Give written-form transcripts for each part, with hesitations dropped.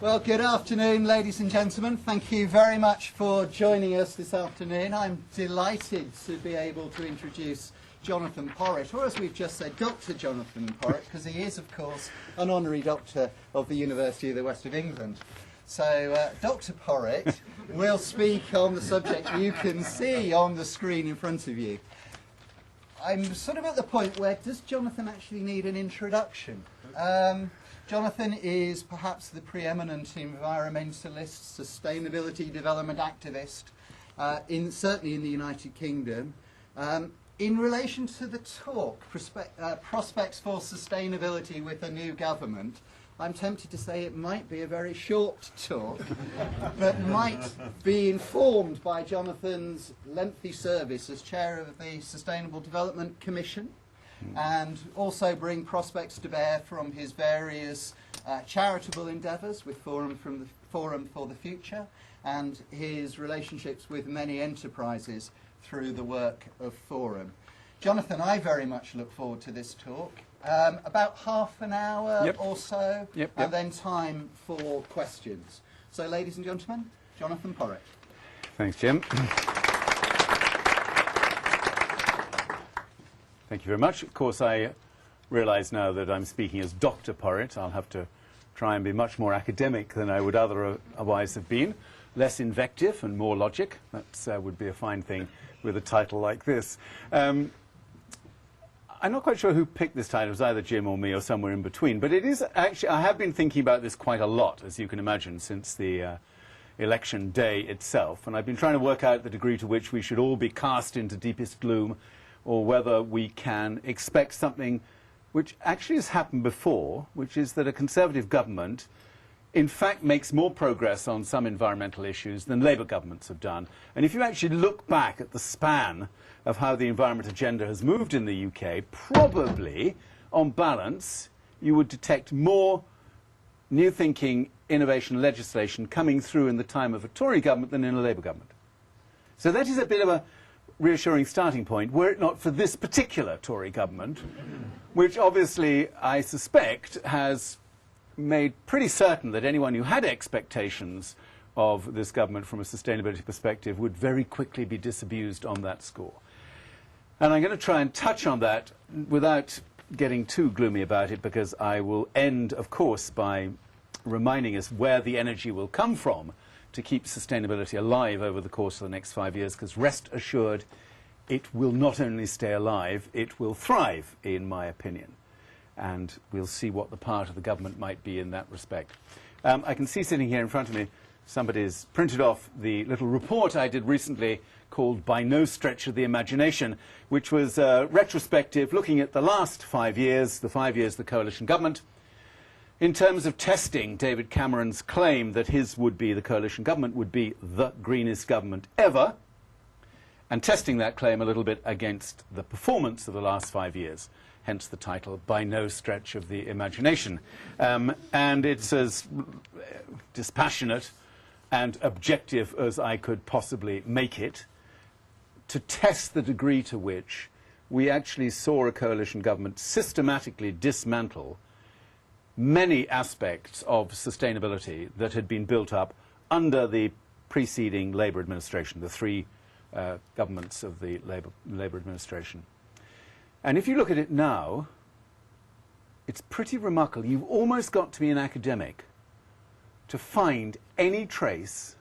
Well, good afternoon, ladies and gentlemen. Thank you very much for joining us this afternoon. I'm delighted to be able to introduce Jonathon Porritt, or as we've just said, Dr. Jonathon Porritt, because he is, of course, an honorary doctor of the University of the West of England. So, Dr. Porritt will speak on the subject you can see on the screen in front of you. I'm sort of at the point where, does Jonathon actually need an introduction? Jonathon is perhaps the preeminent environmentalist, sustainability development activist, certainly in the United Kingdom. In relation to the talk, Prospects for Sustainability with a New Government, I'm tempted to say it might be a very short talk, but might be informed by Jonathon's lengthy service as chair of the Sustainable Development Commission, and also bring prospects to bear from his various charitable endeavours with Forum for the Future, and his relationships with many enterprises through the work of Forum. Jonathon, I very much look forward to this talk. About half an hour or so, and then time for questions. So, ladies and gentlemen, Jonathon Porritt. Thanks, Jim. Thank you very much. Of course, I realise now that I'm speaking as Dr. Porritt. I'll have to try and be much more academic than I would otherwise have been. Less invective and more logic. That would be a fine thing with a title like this. I'm not quite sure who picked this title. It was either Jim or me or somewhere in between. But it is actually, I have been thinking about this quite a lot, as you can imagine, since the election day itself. And I've been trying to work out the degree to which we should all be cast into deepest gloom, or whether we can expect something which actually has happened before, which is that a Conservative government in fact makes more progress on some environmental issues than Labour governments have done. And if you actually look back at the span of how the environment agenda has moved in the UK, probably, on balance, you would detect more new thinking, innovation, legislation coming through in the time of a Tory government than in a Labour government. So that is a bit of a reassuring starting point, were it not for this particular Tory government, which obviously, I suspect, has made pretty certain that anyone who had expectations of this government from a sustainability perspective would very quickly be disabused on that score. And I'm going to try and touch on that without getting too gloomy about it, because I will end, of course, by reminding us where the energy will come from to keep sustainability alive over the course of the next 5 years, because rest assured, it will not only stay alive, it will thrive, in my opinion. And we'll see what the part of the government might be in that respect. I can see sitting here in front of me, somebody's printed off the little report I did recently called By No Stretch of the Imagination, which was retrospective, looking at the last 5 years, the 5 years of the coalition government, in terms of testing David Cameron's claim that his would-be, the coalition government, would be the greenest government ever, and testing that claim a little bit against the performance of the last 5 years, hence the title, By No Stretch of the Imagination. And it's as dispassionate and objective as I could possibly make it, to test the degree to which we actually saw a coalition government systematically dismantle many aspects of sustainability that had been built up under the preceding Labour administration, the three governments of the Labour administration. And if you look at it now, it's pretty remarkable. You've almost got to be an academic to find any trace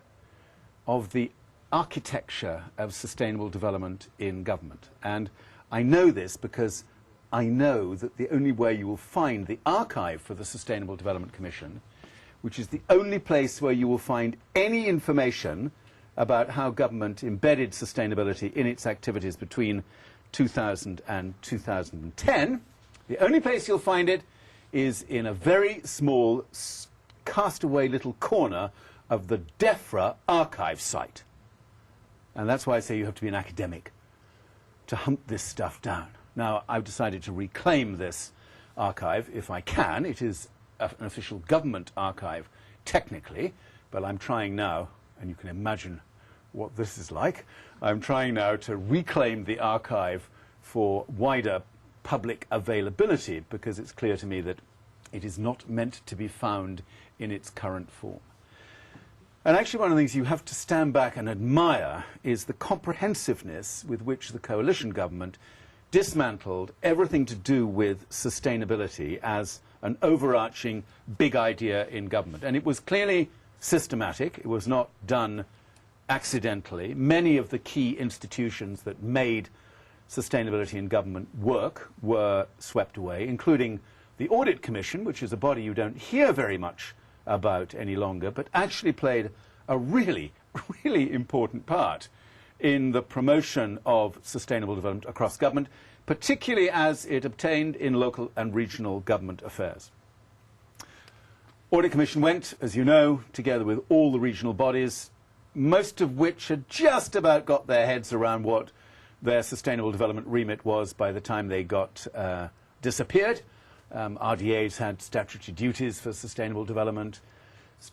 of the architecture of sustainable development in government. And I know this because I know that the only way you will find the archive for the Sustainable Development Commission, which is the only place where you will find any information about how government embedded sustainability in its activities between 2000 and 2010, the only place you'll find it is in a very small, castaway little corner of the DEFRA archive site. And that's why I say you have to be an academic to hunt this stuff down. Now, I've decided to reclaim this archive, if I can. It is an official government archive, technically, but I'm trying now, and you can imagine what this is like. I'm trying now to reclaim the archive for wider public availability, because it's clear to me that it is not meant to be found in its current form. And actually one of the things you have to stand back and admire is the comprehensiveness with which the coalition government dismantled everything to do with sustainability as an overarching big idea in government. And it was clearly systematic. It was not done accidentally. Many of the key institutions that made sustainability in government work were swept away, including the Audit Commission, which is a body you don't hear very much about any longer, but actually played a really, really important part in the promotion of sustainable development across government, particularly as it obtained in local and regional government affairs. Audit Commission went, as you know, together with all the regional bodies, most of which had just about got their heads around what their sustainable development remit was by the time they got disappeared. RDAs had statutory duties for sustainable development.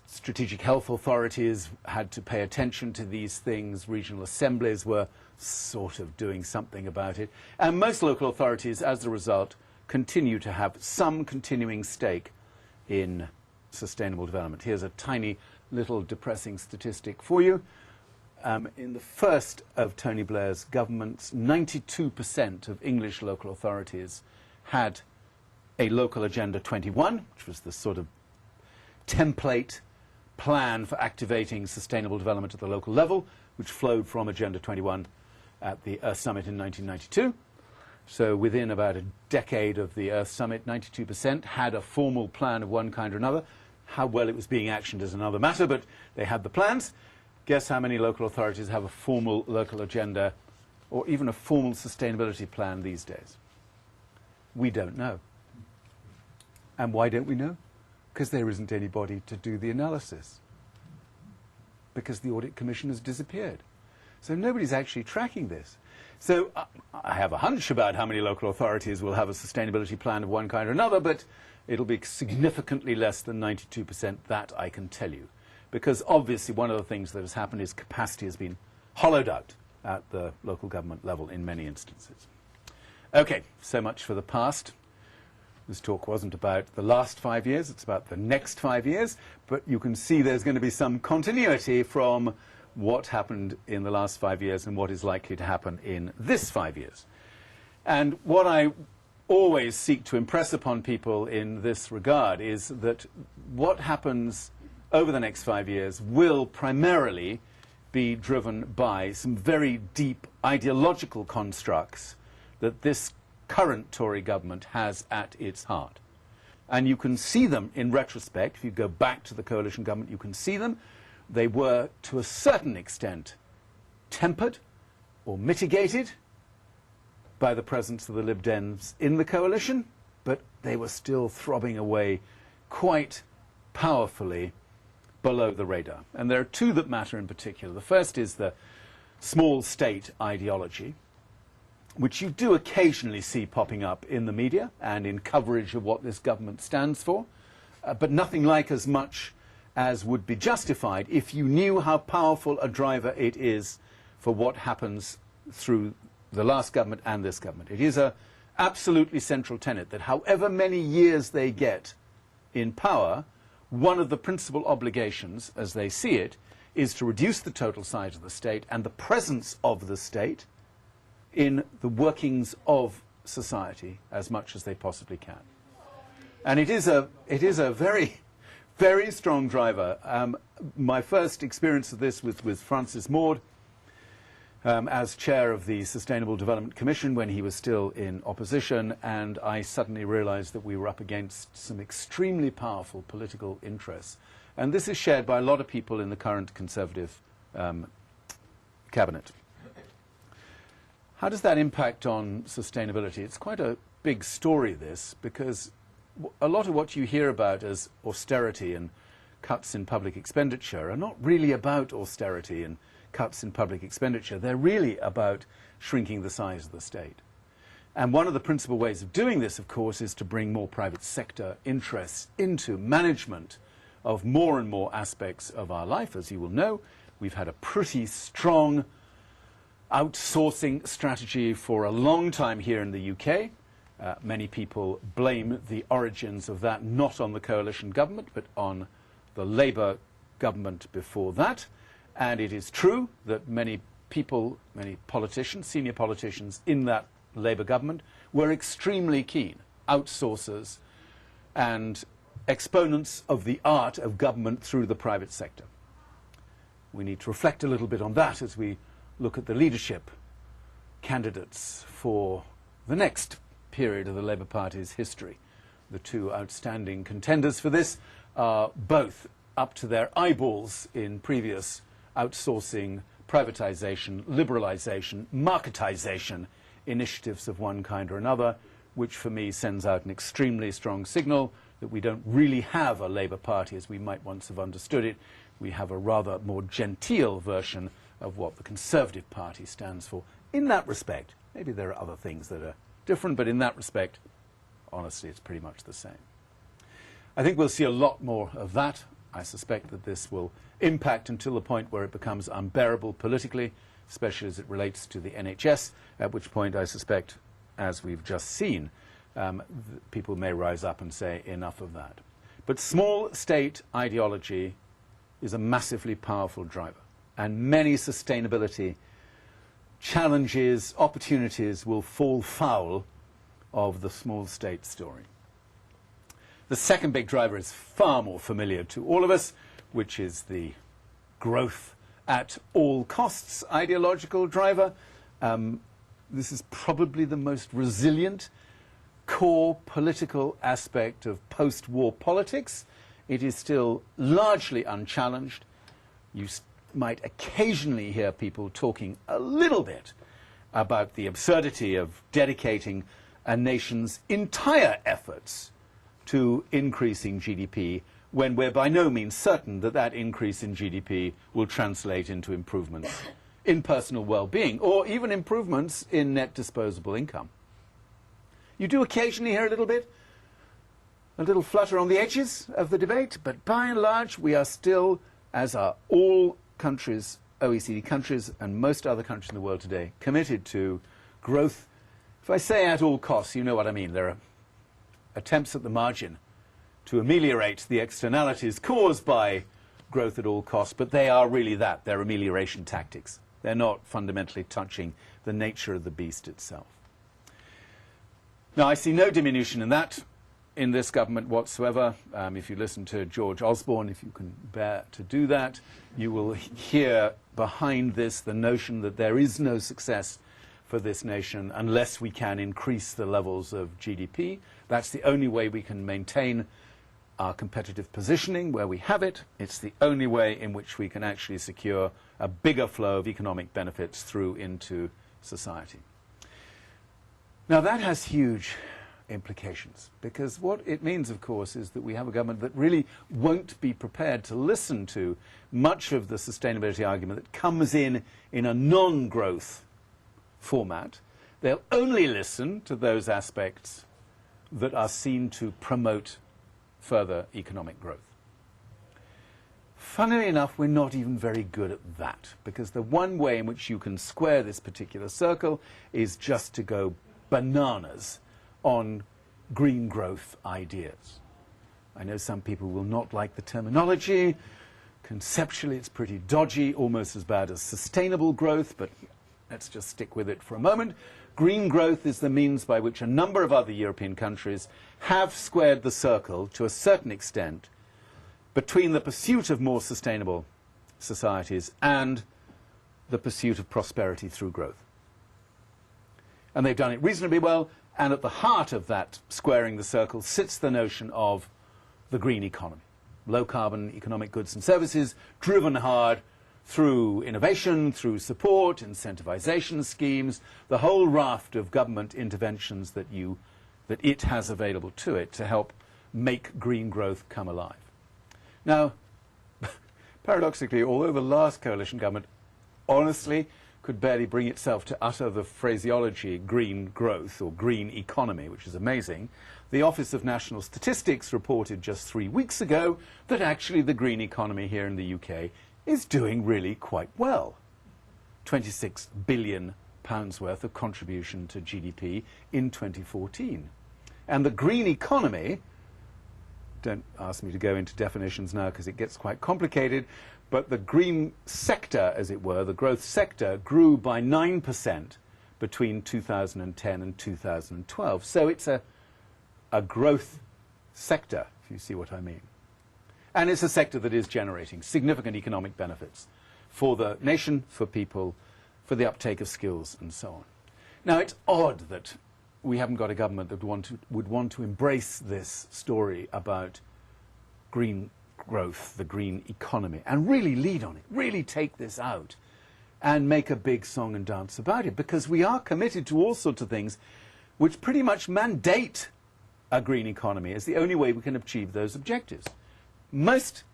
Strategic health authorities had to pay attention to these things. Regional assemblies were sort of doing something about it. And most local authorities, as a result, continue to have some continuing stake in sustainable development. Here's a tiny little depressing statistic for you. In the first of Tony Blair's governments, 92% of English local authorities had a local Agenda 21, which was the sort of template plan for activating sustainable development at the local level, which flowed from Agenda 21 at the Earth Summit in 1992. So within about a decade of the Earth Summit, 92% had a formal plan of one kind or another. How well it was being actioned is another matter, but they had the plans. Guess how many local authorities have a formal local agenda or even a formal sustainability plan these days? We don't know. And why don't we know? Because there isn't anybody to do the analysis. Because the Audit Commission has disappeared. So nobody's actually tracking this. So I have a hunch about how many local authorities will have a sustainability plan of one kind or another, but it'll be significantly less than 92%, that I can tell you. Because obviously one of the things that has happened is capacity has been hollowed out at the local government level in many instances. Okay, so much for the past. This talk wasn't about the last 5 years, it's about the next 5 years, but you can see there's going to be some continuity from what happened in the last 5 years and what is likely to happen in this 5 years. And what I always seek to impress upon people in this regard is that what happens over the next 5 years will primarily be driven by some very deep ideological constructs that this current Tory government has at its heart. And you can see them in retrospect. If you go back to the coalition government, you can see them. They were, to a certain extent, tempered or mitigated by the presence of the Lib Dems in the coalition, but they were still throbbing away quite powerfully below the radar. And there are two that matter in particular. The first is the small state ideology, which you do occasionally see popping up in the media and in coverage of what this government stands for, but nothing like as much as would be justified if you knew how powerful a driver it is for what happens through the last government and this government. It is an absolutely central tenet that however many years they get in power, one of the principal obligations, as they see it, is to reduce the total size of the state and the presence of the state in the workings of society as much as they possibly can. And it is a very, very strong driver. My first experience of this was with Francis Maude as chair of the Sustainable Development Commission when he was still in opposition, and I suddenly realized that we were up against some extremely powerful political interests. And this is shared by a lot of people in the current Conservative cabinet. How does that impact on sustainability? It's quite a big story, this, because a lot of what you hear about as austerity and cuts in public expenditure are not really about austerity and cuts in public expenditure. They're really about shrinking the size of the state. And one of the principal ways of doing this, of course, is to bring more private sector interests into management of more and more aspects of our life. As you will know, We've had a pretty strong outsourcing strategy for a long time here in the UK. Many people blame the origins of that not on the coalition government, but on the Labour government before that. And it is true that many people, many politicians, senior politicians in that Labour government were extremely keen outsourcers and exponents of the art of government through the private sector. We need to reflect a little bit on that as we look at the leadership candidates for the next period of the Labour Party's history. The two outstanding contenders for this are both up to their eyeballs in previous outsourcing, privatisation, liberalisation, marketisation initiatives of one kind or another, which for me sends out an extremely strong signal that we don't really have a Labour Party as we might once have understood it. We have a rather more genteel version of what the Conservative Party stands for. In that respect, maybe there are other things that are different, but in that respect, honestly, it's pretty much the same. I think we'll see a lot more of that. I suspect that this will impact until the point where it becomes unbearable politically, especially as it relates to the NHS, at which point I suspect, as we've just seen, people may rise up and say enough of that. But small state ideology is a massively powerful driver, and many sustainability challenges, opportunities will fall foul of the small state story. The second big driver is far more familiar to all of us, which is the growth at all costs ideological driver. This is probably the most resilient core political aspect of post-war politics. It is still largely unchallenged. You might occasionally hear people talking a little bit about the absurdity of dedicating a nation's entire efforts to increasing GDP when we're by no means certain that that increase in GDP will translate into improvements in personal well-being or even improvements in net disposable income. You do occasionally hear a little flutter on the edges of the debate, but by and large we are still, as are all countries, OECD countries and most other countries in the world today, committed to growth. If I say at all costs, you know what I mean. There are attempts at the margin to ameliorate the externalities caused by growth at all costs, but they are really that. They're amelioration tactics. They're not fundamentally touching the nature of the beast itself. Now, I see no diminution in that in this government whatsoever. If you listen to George Osborne, if you can bear to do that, you will hear behind this the notion that there is no success for this nation unless we can increase the levels of GDP. That's the only way we can maintain our competitive positioning where we have it. It's the only way in which we can actually secure a bigger flow of economic benefits through into society. Now that has huge implications, because what it means, of course, is that we have a government that really won't be prepared to listen to much of the sustainability argument that comes in a non-growth format. They'll only listen to those aspects that are seen to promote further economic growth. Funnily enough, we're not even very good at that, because the one way in which you can square this particular circle is just to go bananas on green growth ideas. I know some people will not like the terminology. Conceptually, it's pretty dodgy, almost as bad as sustainable growth, but let's just stick with it for a moment. Green growth is the means by which a number of other European countries have squared the circle to a certain extent between the pursuit of more sustainable societies and the pursuit of prosperity through growth. And they've done it reasonably well, and at the heart of that squaring the circle sits the notion of the green economy. Low-carbon economic goods and services driven hard through innovation, through support, incentivization schemes, the whole raft of government interventions that it has available to it to help make green growth come alive. Now, paradoxically, although the last coalition government honestly could barely bring itself to utter the phraseology green growth or green economy, which is amazing, the Office of National Statistics reported just 3 weeks ago that actually the green economy here in the UK is doing really quite well. £26 billion worth of contribution to GDP in 2014. And the green economy, don't ask me to go into definitions now because it gets quite complicated, but the green sector, as it were, the growth sector, grew by 9% between 2010 and 2012. So it's a growth sector, if you see what I mean. And it's a sector that is generating significant economic benefits for the nation, for people, for the uptake of skills, and so on. Now, it's odd that we haven't got a government that would want to embrace this story about green growth, the green economy, and really lead on it, really take this out and make a big song and dance about it, because we are committed to all sorts of things which pretty much mandate a green economy as the only way we can achieve those objectives. Most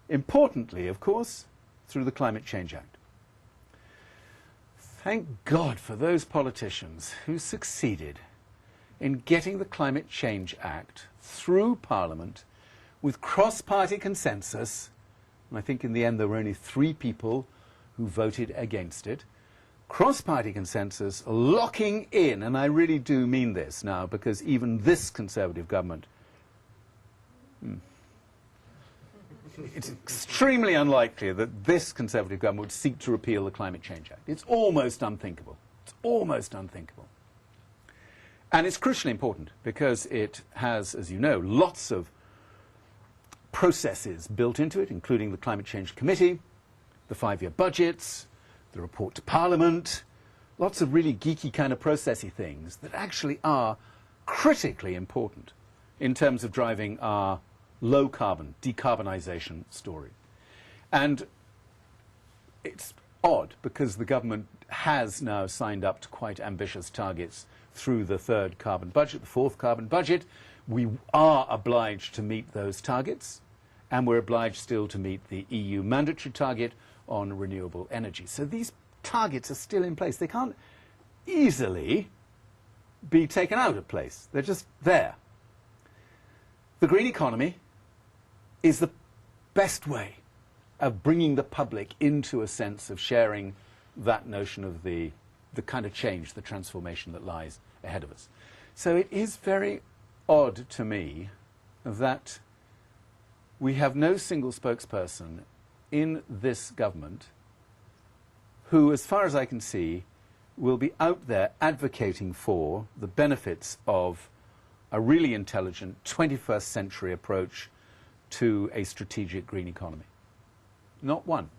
importantly, of course, through the Climate Change Act. Thank God for those politicians who succeeded in getting the Climate Change Act through Parliament with cross-party consensus. And I think in the end there were only 3 people who voted against it. Cross-party consensus locking in, and I really do mean this now, because even this Conservative government, it's extremely unlikely that this Conservative government would seek to repeal the Climate Change Act. It's almost unthinkable. It's almost unthinkable. And it's crucially important because it has, as you know, lots of processes built into it, including the Climate Change Committee, the 5-year budgets, the report to Parliament, lots of really geeky kind of processy things that actually are critically important in terms of driving our low-carbon, decarbonisation story. And it's odd because the government has now signed up to quite ambitious targets through the 3rd carbon budget, the 4th carbon budget. We are obliged to meet those targets, and we're obliged still to meet the EU mandatory target on renewable energy. So these targets are still in place. They can't easily be taken out of place. They're just there. The green economy is the best way of bringing the public into a sense of sharing that notion of the kind of change, the transformation that lies ahead of us. So it is very odd to me that we have no single spokesperson in this government who, as far as I can see, will be out there advocating for the benefits of a really intelligent 21st century approach to a strategic green economy. Not one.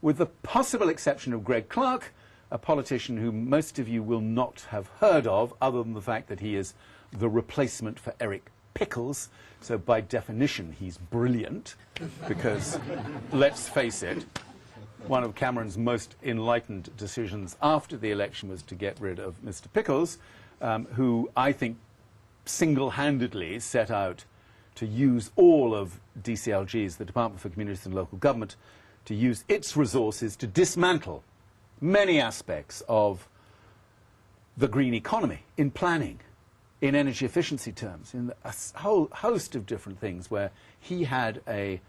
With the possible exception of Greg Clark, a politician who most of you will not have heard of, other than the fact that he is the replacement for Eric Pickles. So by definition, he's brilliant, because let's face it, one of Cameron's most enlightened decisions after the election was to get rid of Mr. Pickles, who I think single-handedly set out to use all of DCLG's, the Department for Communities and Local Government, to use its resources to dismantle many aspects of the green economy in planning, in energy efficiency terms, in a whole host of different things where he had a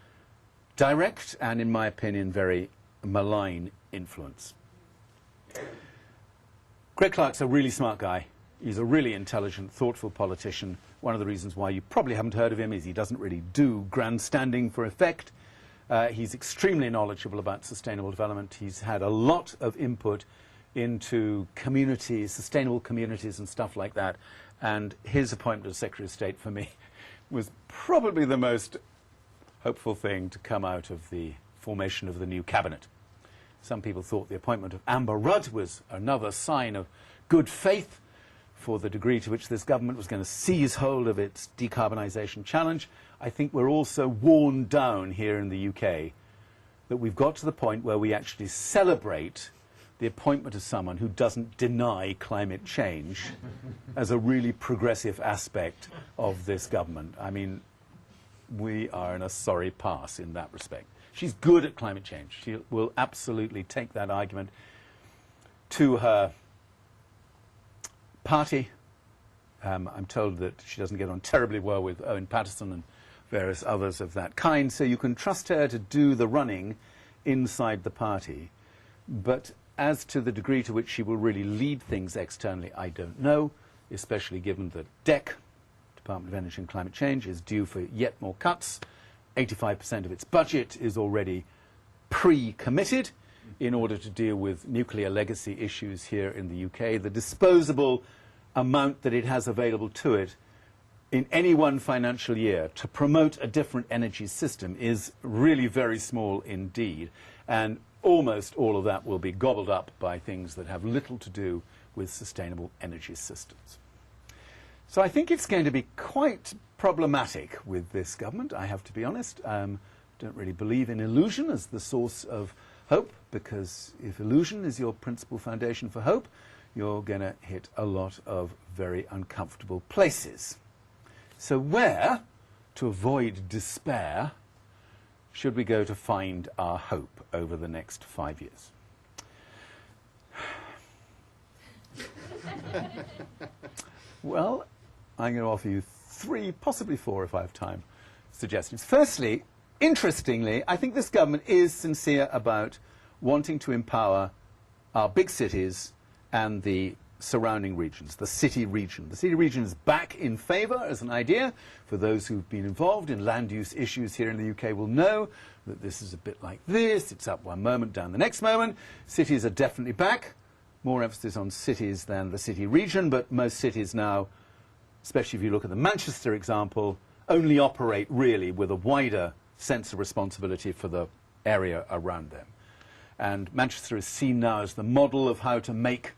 direct and, in my opinion, very malign influence. Greg Clark's a really smart guy. He's a really intelligent, thoughtful politician. One of the reasons why you probably haven't heard of him is he doesn't really do grandstanding for effect. He's extremely knowledgeable about sustainable development. He's had a lot of input into communities, sustainable communities and stuff like that. And his appointment as Secretary of State for me was probably the most hopeful thing to come out of the formation of the new cabinet. Some people thought the appointment of Amber Rudd was another sign of good faith for the degree to which this government was going to seize hold of its decarbonisation challenge. I think we're also worn down here in the UK that we've got to the point where we actually celebrate the appointment of someone who doesn't deny climate change as a really progressive aspect of this government. I mean, we are in a sorry pass in that respect. She's good at climate change. She will absolutely take that argument to her party. I'm told that she doesn't get on terribly well with Owen Paterson and various others of that kind. So you can trust her to do the running inside the party. But as to the degree to which she will really lead things externally, I don't know, especially given that DEC, Department of Energy and Climate Change, is due for yet more cuts. 85% of its budget is already pre-committed in order to deal with nuclear legacy issues here in the UK. The disposable amount that it has available to it in any one financial year to promote a different energy system is really very small indeed. And almost all of that will be gobbled up by things that have little to do with sustainable energy systems. So I think it's going to be quite problematic with this government, I have to be honest. Don't really believe in illusion as the source of hope, because if illusion is your principal foundation for hope, you're going to hit a lot of very uncomfortable places. So where, to avoid despair, should we go to find our hope over the next 5 years? Well, I'm going to offer you 3, possibly 4 if I have time, suggestions. Firstly, interestingly, I think this government is sincere about wanting to empower our big cities and the surrounding regions, the city region. The city region is back in favour as an idea. For those who've been involved in land use issues here in the UK will know that this is a bit like this. It's up one moment, down the next moment. Cities are definitely back. More emphasis on cities than the city region, but most cities now, especially if you look at the Manchester example, only operate really with a wider sense of responsibility for the area around them. And Manchester is seen now as the model of how to make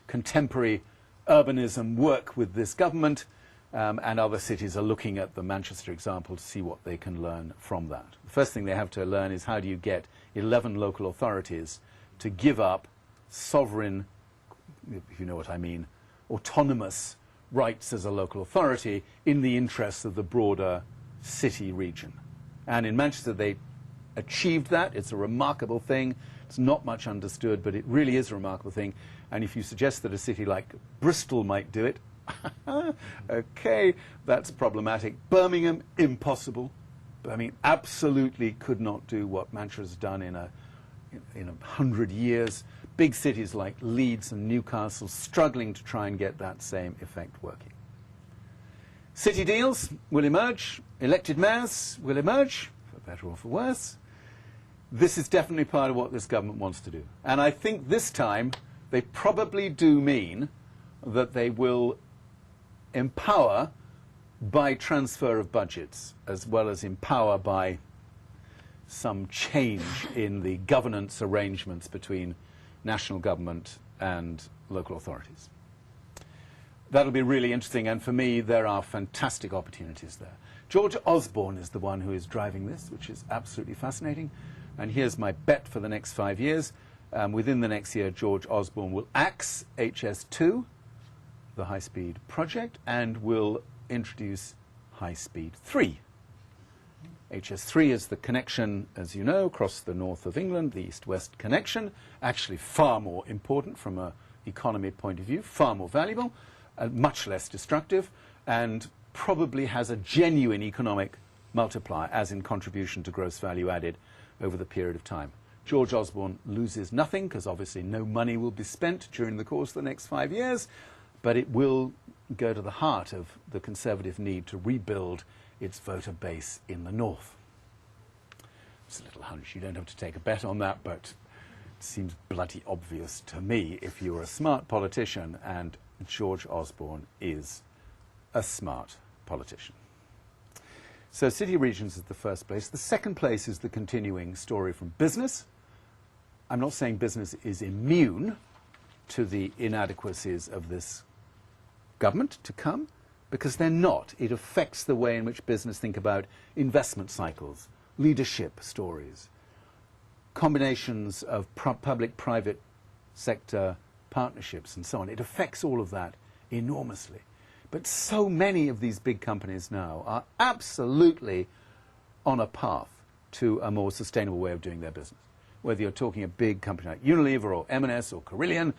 contemporary urbanism work with this government, and other cities are looking at the Manchester example to see what they can learn from that. The first thing they have to learn is how do you get 11 local authorities to give up sovereign, if you know what I mean, autonomous rights as a local authority in the interests of the broader city region. And in Manchester they achieved that. It's a remarkable thing. It's not much understood, but it really is a remarkable thing. And if you suggest that a city like Bristol might do it, okay, that's problematic. Birmingham, impossible. Birmingham absolutely could not do what Manchester has done in 100 years. Big cities like Leeds and Newcastle struggling to try and get that same effect working. City deals will emerge. Elected mayors will emerge, for better or for worse. This is definitely part of what this government wants to do. And I think this time they probably do mean that they will empower by transfer of budgets, as well as empower by some change in the governance arrangements between national government and local authorities. That'll be really interesting, and for me there are fantastic opportunities there. George Osborne is the one who is driving this, which is absolutely fascinating. And here's my bet for the next 5 years. Within the next year, George Osborne will axe HS2, the high-speed project, and will introduce high-speed 3. HS3 is the connection, as you know, across the north of England, the east-west connection, actually far more important from an economy point of view, far more valuable, much less destructive, and probably has a genuine economic multiplier, as in contribution to gross value added over the period of time. George Osborne loses nothing, because obviously no money will be spent during the course of the next 5 years, but it will go to the heart of the Conservative need to rebuild its voter base in the north. It's a little hunch. You don't have to take a bet on that, but it seems bloody obvious to me if you're a smart politician, and George Osborne is a smart politician. So city regions is the first place. The second place is the continuing story from business. I'm not saying business is immune to the inadequacies of this government to come, because they're not. It affects the way in which business think about investment cycles, leadership stories, combinations of public-private sector partnerships and so on. It affects all of that enormously. But so many of these big companies now are absolutely on a path to a more sustainable way of doing their business. Whether you're talking a big company like Unilever or M&S or Carillion.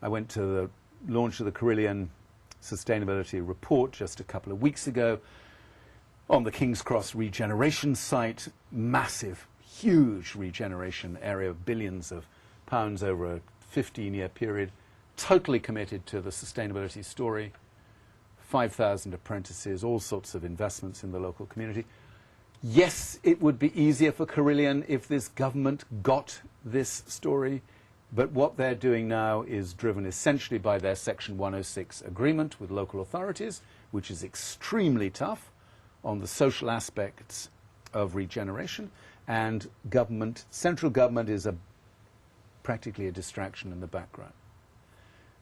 I went to the launch of the Carillion Sustainability Report just a couple of weeks ago. on the King's Cross regeneration site, massive, huge regeneration area, billions of pounds over a 15-year period, totally committed to the sustainability story, 5,000 apprentices, all sorts of investments in the local community. Yes, it would be easier for Carillion if this government got this story, but what they're doing now is driven essentially by their Section 106 agreement with local authorities, which is extremely tough on the social aspects of regeneration, and government, central government is practically a distraction in the background.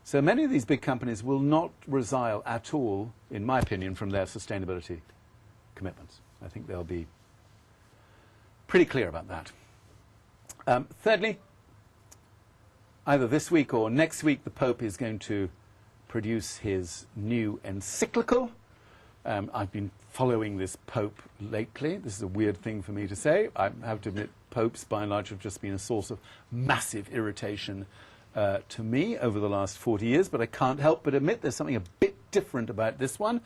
So many of these big companies will not resile at all, in my opinion, from their sustainability commitments. I think they'll be pretty clear about that. Thirdly, either this week or next week, the Pope is going to produce his new encyclical. I've been following this Pope lately. This is a weird thing for me to say. I have to admit, popes, by and large, have just been a source of massive irritation to me over the last 40 years, but I can't help but admit there's something a bit different about this one,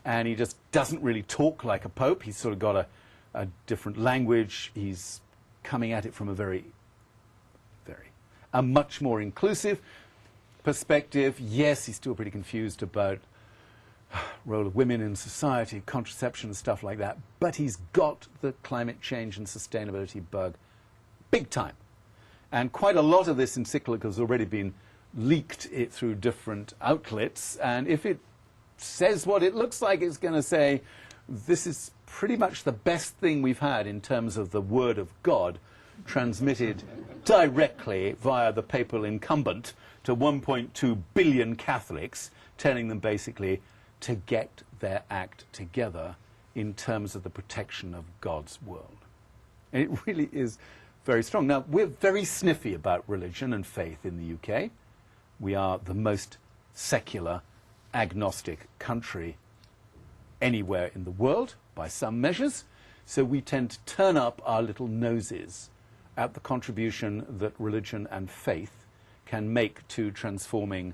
and he just doesn't really talk like a pope. He's sort of got a different language. He's coming at it from a much more inclusive perspective. Yes, he's still pretty confused about role of women in society, contraception and stuff like that, but he's got the climate change and sustainability bug big time. And quite a lot of this encyclical has already been leaked through different outlets, and if it says what it looks like it's going to say, this is pretty much the best thing we've had in terms of the word of God transmitted directly via the papal incumbent to 1.2 billion Catholics, telling them basically to get their act together in terms of the protection of God's world. And it really is very strong. Now, we're very sniffy about religion and faith in the UK. We are the most secular, agnostic country anywhere in the world, by some measures. So we tend to turn up our little noses at the contribution that religion and faith can make to transforming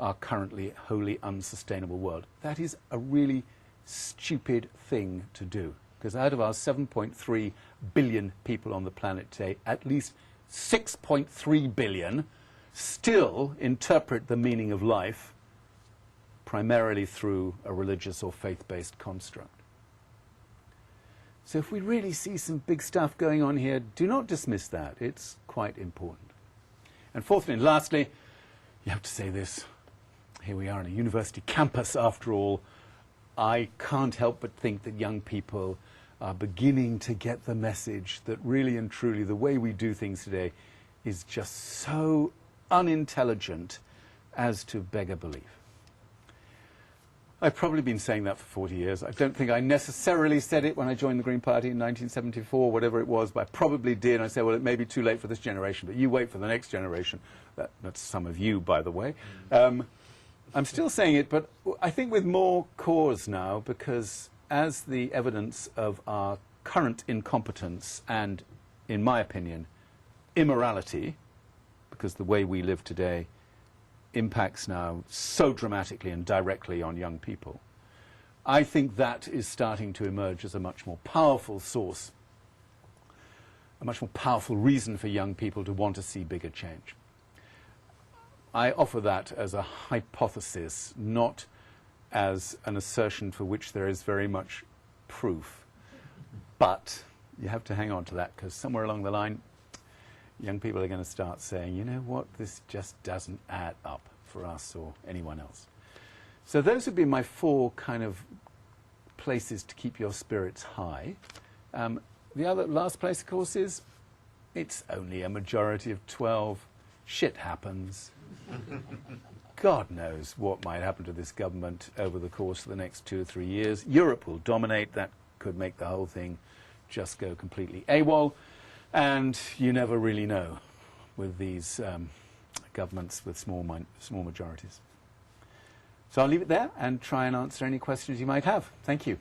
our currently wholly unsustainable world. That is a really stupid thing to do, because out of our 7.3 billion people on the planet today, at least 6.3 billion still interpret the meaning of life primarily through a religious or faith-based construct. So if we really see some big stuff going on here, do not dismiss that. It's quite important. And fourthly and lastly, you have to say this. Here we are on a university campus, after all. I can't help but think that young people are beginning to get the message that really and truly the way we do things today is just so unintelligent as to beg a belief. I've probably been saying that for 40 years. I don't think I necessarily said it when I joined the Green Party in 1974, whatever it was, but I probably did. I said, well, it may be too late for this generation, but you wait for the next generation. That's some of you, by the way. I'm still saying it, but I think with more cause now, because as the evidence of our current incompetence and, in my opinion, immorality, because the way we live today impacts now so dramatically and directly on young people, I think that is starting to emerge as a much more powerful source, a much more powerful reason for young people to want to see bigger change. I offer that as a hypothesis, not as an assertion for which there is very much proof. But you have to hang on to that, because somewhere along the line, young people are going to start saying, you know what, this just doesn't add up for us or anyone else. So those would be my four kind of places to keep your spirits high. The other last place, of course, is it's only a majority of 12. Shit happens. God knows what might happen to this government over the course of the next 2 or 3 years. Europe will dominate. That could make the whole thing just go completely AWOL. And you never really know with these governments with small majorities. So I'll leave it there and try and answer any questions you might have. Thank you.